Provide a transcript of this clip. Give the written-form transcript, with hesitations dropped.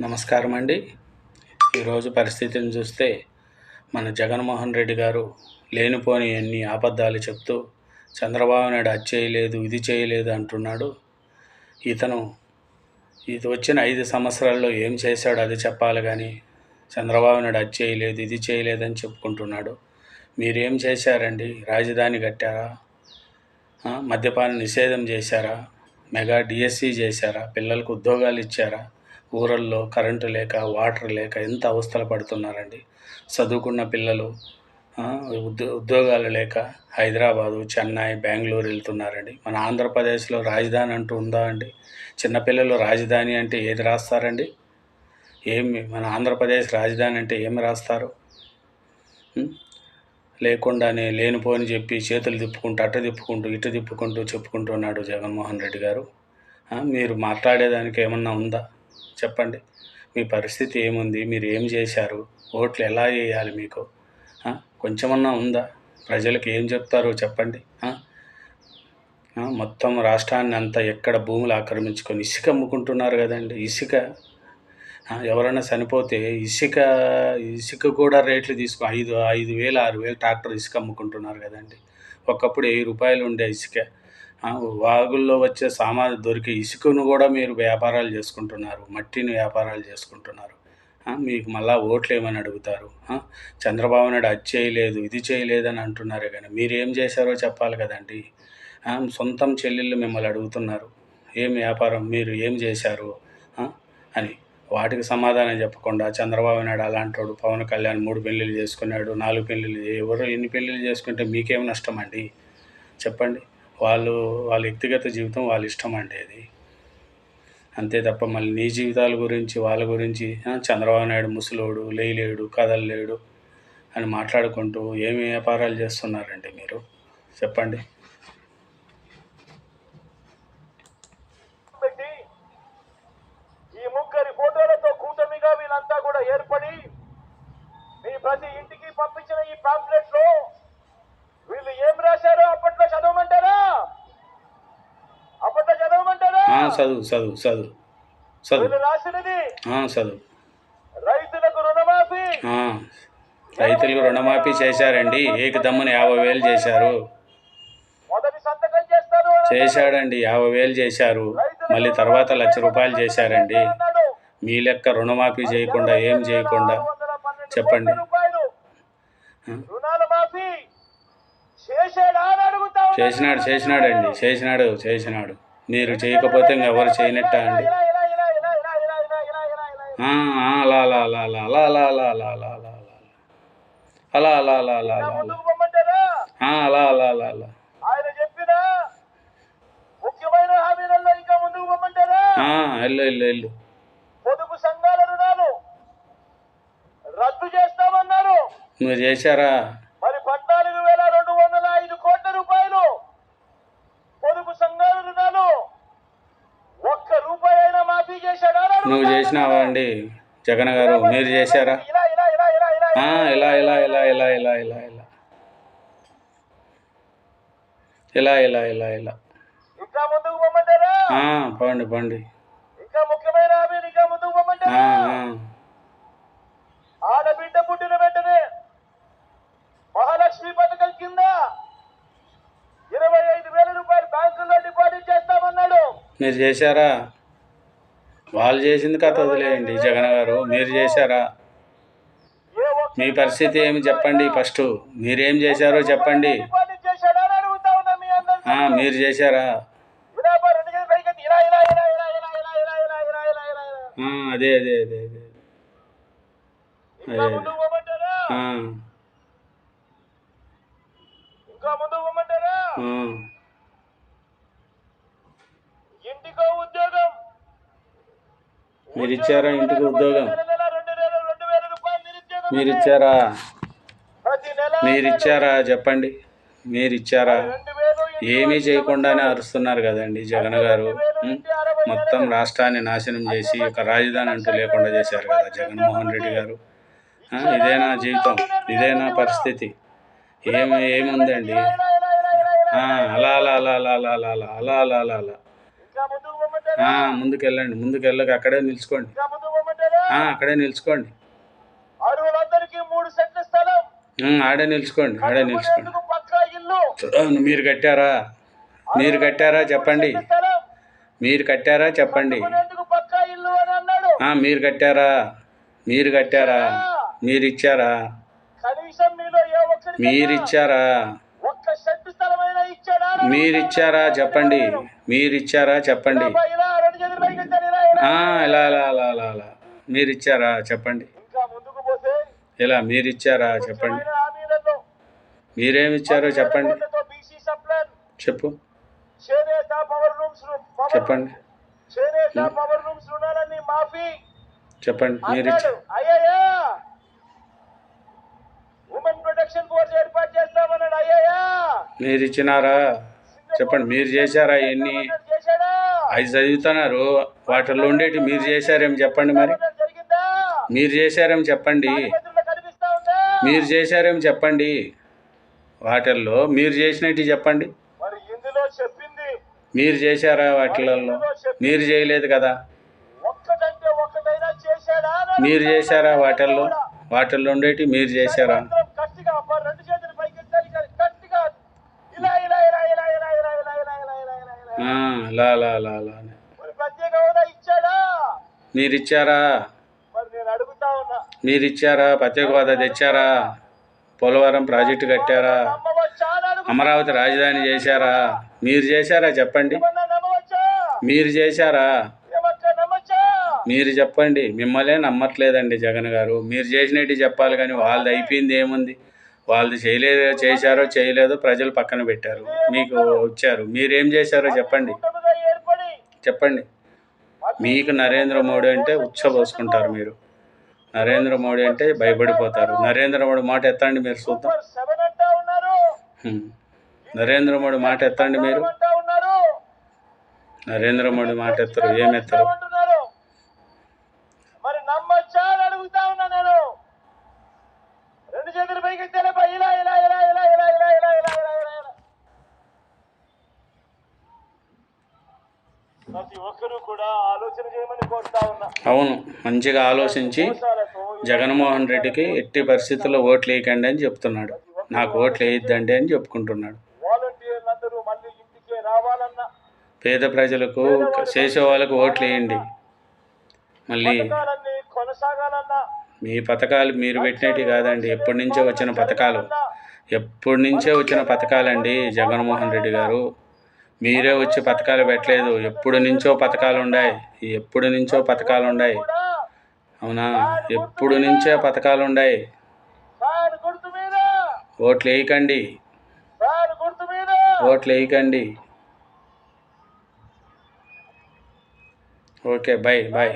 నమస్కారం అండి. ఈరోజు పరిస్థితిని చూస్తే మన జగన్మోహన్ రెడ్డి గారు లేనిపోని అన్ని అబద్ధాలు చెప్తూ చంద్రబాబు నాయుడు అది చేయలేదు ఇది చేయలేదు అంటున్నాడు. ఇది వచ్చిన 5 సంవత్సరాల్లో ఏం చేశాడు అది చెప్పాలి కానీ చంద్రబాబు నాయుడు అది చేయలేదు ఇది చేయలేదని చెప్పుకుంటున్నాడు. మీరేం చేశారండి? రాజధాని కట్టారా? మద్యపాన నిషేధం చేశారా? మెగా డిఎస్సి చేశారా? పిల్లలకు ఉద్యోగాలు ఇచ్చారా? ఊరల్లో కరెంటు లేక వాటర్ లేక ఎంత అవస్థలు పడుతున్నారండి. చదువుకున్న పిల్లలు ఉద్యోగాలు లేక హైదరాబాదు, చెన్నై, బెంగళూరు వెళ్తున్నారండి. మన ఆంధ్రప్రదేశ్లో రాజధాని అంటూ ఉందా అండి? చిన్నపిల్లలు రాజధాని అంటే ఏది రాస్తారండి? మన ఆంధ్రప్రదేశ్ రాజధాని అంటే ఏమి రాస్తారు? లేకుండానే లేనిపోని చెప్పి చేతులు తిప్పుకుంటూ అటు తిప్పుకుంటూ ఇటు తిప్పుకుంటూ చెప్పుకుంటున్నాడు జగన్మోహన్ రెడ్డి గారు. మీరు మాట్లాడేదానికి ఏమన్నా ఉందా చెప్పండి? మీ పరిస్థితి ఏముంది? మీరు ఏం చేశారు? ఓట్లు ఎలా వేయాలి మీకు? కొంచెమన్నా ఉందా? ప్రజలకు ఏం చెప్తారో చెప్పండి. మొత్తం రాష్ట్రాన్ని అంతా ఎక్కడ భూములు ఆక్రమించుకొని ఇసుక అమ్ముకుంటున్నారు కదండి. ఇసుక ఎవరైనా చనిపోతే ఇసుక కూడా రేట్లు తీసుకో 5,000 6,000 ట్రాక్టర్ ఇసుక అమ్ముకుంటున్నారు కదండి. ఒకప్పుడు 1000 రూపాయలు ఉండే ఇసుక. వాగుల్లో వచ్చే సామాను దొరికే ఇసుకను కూడా మీరు వ్యాపారాలు చేసుకుంటున్నారు, మట్టిని వ్యాపారాలు చేసుకుంటున్నారు. మీకు మళ్ళీ ఓట్లు ఏమని అడుగుతారు? చంద్రబాబు నాయుడు అది చేయలేదు ఇది చేయలేదని అంటున్నారే కానీ మీరు ఏం చేశారో చెప్పాలి కదండి. సొంతం చెల్లెళ్ళు మిమ్మల్ని అడుగుతున్నారు ఏం వ్యాపారం మీరు ఏం చేశారు అని. వాటికి సమాధానం చెప్పకుండా చంద్రబాబు నాయుడు అలాంటోడు, పవన్ కళ్యాణ్ 3 పెళ్ళిళ్ళు చేసుకున్నాడు, 4 పెళ్ళిళ్ళు, ఎవరు ఎన్ని పెళ్ళిళ్ళు చేసుకుంటే మీకేం నష్టం అండి చెప్పండి? వాళ్ళ వ్యక్తిగత జీవితం వాళ్ళ ఇష్టం అండి అది. అంతే తప్ప మళ్ళీ నీ జీవితాల గురించి వాళ్ళ గురించి చంద్రబాబు నాయుడు ముసలోడు లేలేడు కదలలేడు అని మాట్లాడుకుంటూ ఏమి వ్యాపారాలు చేస్తున్నారండి మీరు చెప్పండి? ప్రతి ఇంటికి పంపించిన ఈ పాంప్లెట్ లో వీళ్ళు ఏం రాశారో అప్పట్లో చదవమంటారా? చదువు రాసినది చదువు. రైతులకు రుణమాఫీ. రైతులకు రుణమాఫీ చేశారండి. ఏకదమ్మున 50,000 చేశారు. మొదటి సంతకం చేస్తారు చేశాడండి. 50,000 చేశారు. మళ్ళీ తర్వాత 1,00,000 రూపాయలు చేశారండి. మీ లెక్క రుణమాఫీ చేయకుండా ఏం చేయకుండా చెప్పండి? చేసినాడు. మీరు చేయకపోతే ఎవరు చేయనట్ట అండి? అలా అలా అలా అలా అలా అలా అలా అలా అలా అలా అలా అలా అలా అలా అలా అలా అలా అలా అలా ఆయన చెప్పిన ముఖ్యమైన హామీలలో ఇంకా ముందుకు పొమ్మంటారా? వెళ్ళు. పొదుపు సంఘాల రుణాలు రద్దు చేస్తామన్నారు. మీరు చేశారా? మరి 14,205 కోట్ల రూపాయలు పొదుపు సంఘాల రుణాలు ఒక్క రూపాయి అయినా మాఫీ చేశాడా? నువ్వు చేసినావా అండి జగన్ గారు? మీరు చేశారా? ఇలా ఇంకా ముందుకు పొమ్మంటారా? పండి. ఇంకా ముఖ్యమైన హామీ ఇంకా ముందుకు పొమ్మంటారా? ఆడబిడ్డ పుట్టిన వెంటనే మహాలక్ష్మి పథకం కింద 25,000 రూపాయలు బ్యాంకుల్లో డిపాజిట్ చేస్తామన్నాడు. మీరు చేశారా? వాళ్ళు చేసింది కథ వదిలేయండి జగన్ గారు. మీరు చేశారా? మీ పరిస్థితి ఏమి చెప్పండి ఫస్ట్. మీరేం చేశారో చెప్పండి. మీరు చేశారా? అదే ఇంటికో ఉద్యోగం మీరు ఇచ్చారా? ఇంటికి ఉద్యోగం మీరిచ్చారా చెప్పండి? మీరిచ్చారా? ఏమీ చేయకుండానే అరుస్తున్నారు కదండి జగన్ గారు. మొత్తం రాష్ట్రాన్ని నాశనం చేసి ఒక రాజధాని అంటూ లేకుండా చేశారు కదా జగన్మోహన్ రెడ్డి గారు. ఇదేనా జీవితం? ఇదేనా పరిస్థితి? ఏముందండి? అలా అలా అలా అలా అలా అలా అలా అలా అలా అలా అలా ముందుకెళ్ళండి. ముందుకెళ్ళక అక్కడే నిలుచుకోండి. అక్కడే నిలుచుకోండి. అరువులందరికీ 3 సెంట్ల స్థలం. ఆడే నిలుచుకోండి, ఆడే నిలుచుకోండి. కట్టుకునేందుకు పక్కా ఇల్లు. మీరు కట్టారా? మీరు కట్టారా చెప్పండి. స్థలం. మీరు కట్టారా చెప్పండి. కట్టుకునేందుకు పక్కా ఇల్లు అని అన్నాడు. మీరు కట్టారా? మీరు కట్టారా? మీరు ఇచ్చారా? కనీసం మీలో ఏ ఒక్కరికి మీరు ఇచ్చారా? ఒక్క సెంటు స్థలమైనా ఇచ్చాడా? మీరు ఇచ్చారా చెప్పండి. మీరు ఇచ్చారా చెప్పండి. ఇలా 2 చేతులు పైకి ఎత్తాడు, ఇలా ఇలా ఇలా అలా అలా అలా మీరు ఇచ్చారా చెప్పండి. ఇంకా ముందుకు పోతే ఇలా మీరు ఇచ్చారా చెప్పండి. మీరేమి ఇచ్చారో చెప్పండి. బీసీ సప్లైన్ చెప్పు చేనేత పవర్ రూమ్స్ చెప్పండి. చేనేత పవర్ రూమ్స్ రుణాలన్నీ మాఫీ చెప్పండి. మీరు అన్నాడు. అయ్యయ్యా ఉమెన్ ప్రొటెక్షన్ ఫోర్స్ ఏర్పాటు చేస్తామన్నాడు. అయ్యయ్యా మీరు ఇచ్చినారా చెప్పండి. మీరు చేశారా? ఎన్ని చేశాడా? 5 చదువుతున్నారు, వాటిల్లో ఉండేటి మీరు చేశారేం చెప్పండి. మరి జరిగిందా? మీరు చేశారేం చెప్పండి. కనిపిస్తా ఉందా? మీరు చేశారేం చెప్పండి. వాటిల్లో మీరు చేసినట్టు చెప్పండి. మరి ఇందులో చెప్పింది మీరు చేశారా? వాటిల్లో మీరు చేయలేదు కదా. ఒక్కటంటే ఒక్కటైనా చేశాడా? మీరు చేశారా? వాటిల్లో ఉండేటి మీరు చేశారా? గట్టిగా 2 చేతులు పైకి ఎత్తాలి, గట్టిగా ఇలా ఇలా ఇలా ఇలా ఇలా ఇలా ఇలా ఇలా ఇలా ఇలా ఇలా లా లా లా లా మరి ప్రత్యేక హోదా ఇచ్చాడా? మీరు ఇచ్చారా? మరి నేను అడుగుతా ఉన్నా, మీరు ఇచ్చారా? ప్రత్యేక హోదా తెచ్చారా? పోలవరం ప్రాజెక్టు కట్టారా? నమ్మవచ్చా అని అడుగుతా. అమరావతి రాజధాని చేశారా? మీరు చేశారా చెప్పండి. ఏమన్నా నమ్మవచ్చా? మీరు చేశారా? ఏమక్క నమ్మచ్చా? మీరు చెప్పండి. మిమ్మల్నే నమ్మట్లేదండి జగన్ గారు. మీరు చేసినట్టు చెప్పాలి కానీ వాళ్ళది అయిపోయింది ఏముంది. వాళ్ళది చేయలేదు, చేశారో చేయలేదో ప్రజలు పక్కన పెట్టారు, మీకు వచ్చారు. మీరేం చేశారో చెప్పండి. కూటమిగా ఏర్పడి చెప్పండి. మీకు నరేంద్ర మోడీ అంటే ఉచ్చబోసుకుంటారు. మీరు నరేంద్ర మోడీ అంటే భయపడిపోతారు. నరేంద్ర మోడీ మాట ఎత్తండి మీరు చూద్దాం. సూపర్ 7 అంటా ఉన్నారు. నరేంద్ర మోడీ మాట ఎత్తండి మీరు. అంటా ఉన్నారు. నరేంద్ర మోడీ మాట ఎత్తరు, ఏం ఎత్తరు. అంటున్నారు. మరి నమ్మచ్చా అని అడుగుతా ఉన్నా నేను. 2 చేతులు పైకి ఎత్తాలి, ఇలా ఇలా ఇలా ఇలా ఇలా ఇలా ఇలా ఇలా ఇలా ఇలా. ప్రతి ఒక్కరూ కూడా ఆలోచన చేయమని కోరుతా ఉన్నా. అవును, మంచిగా ఆలోచించి జగన్మోహన్ రెడ్డికి ఎట్టి పరిస్థితుల్లో ఓట్లు వేయకండి అని చెప్తున్నాడు. నాకు ఓట్లు వేయద్దండి అని చెప్పుకుంటున్నాడు. వాలంటీర్లందరూ మళ్ళీ ఇంటికే రావాలన్నా, పేద ప్రజలకు చేసే వాళ్ళకు ఓట్లు వేయండి. మళ్ళీ పథకాలన్నీ కొనసాగాలన్నా, మీ పథకాలు మీరు పెట్టినట్టు కాదండి, ఎప్పటి నుంచో వచ్చిన పథకాలు. ఎప్పటి నుంచే వచ్చిన పథకాలండి జగన్మోహన్ రెడ్డి గారు. మీరే వచ్చి పథకాలు పెట్టలేదు. ఎప్పుడు నుంచో పథకాలు ఉన్నాయి. ఎప్పుడు నుంచో పథకాలు ఉన్నాయి. అవునా? ఎప్పుడు నుంచే పథకాలు ఉన్నాయి. ఫ్యాన్ గుర్తు మీద ఓట్లు వేయకండి, ఫ్యాన్ గుర్తు మీద ఓట్లు వేయకండి. Okay, bye bye.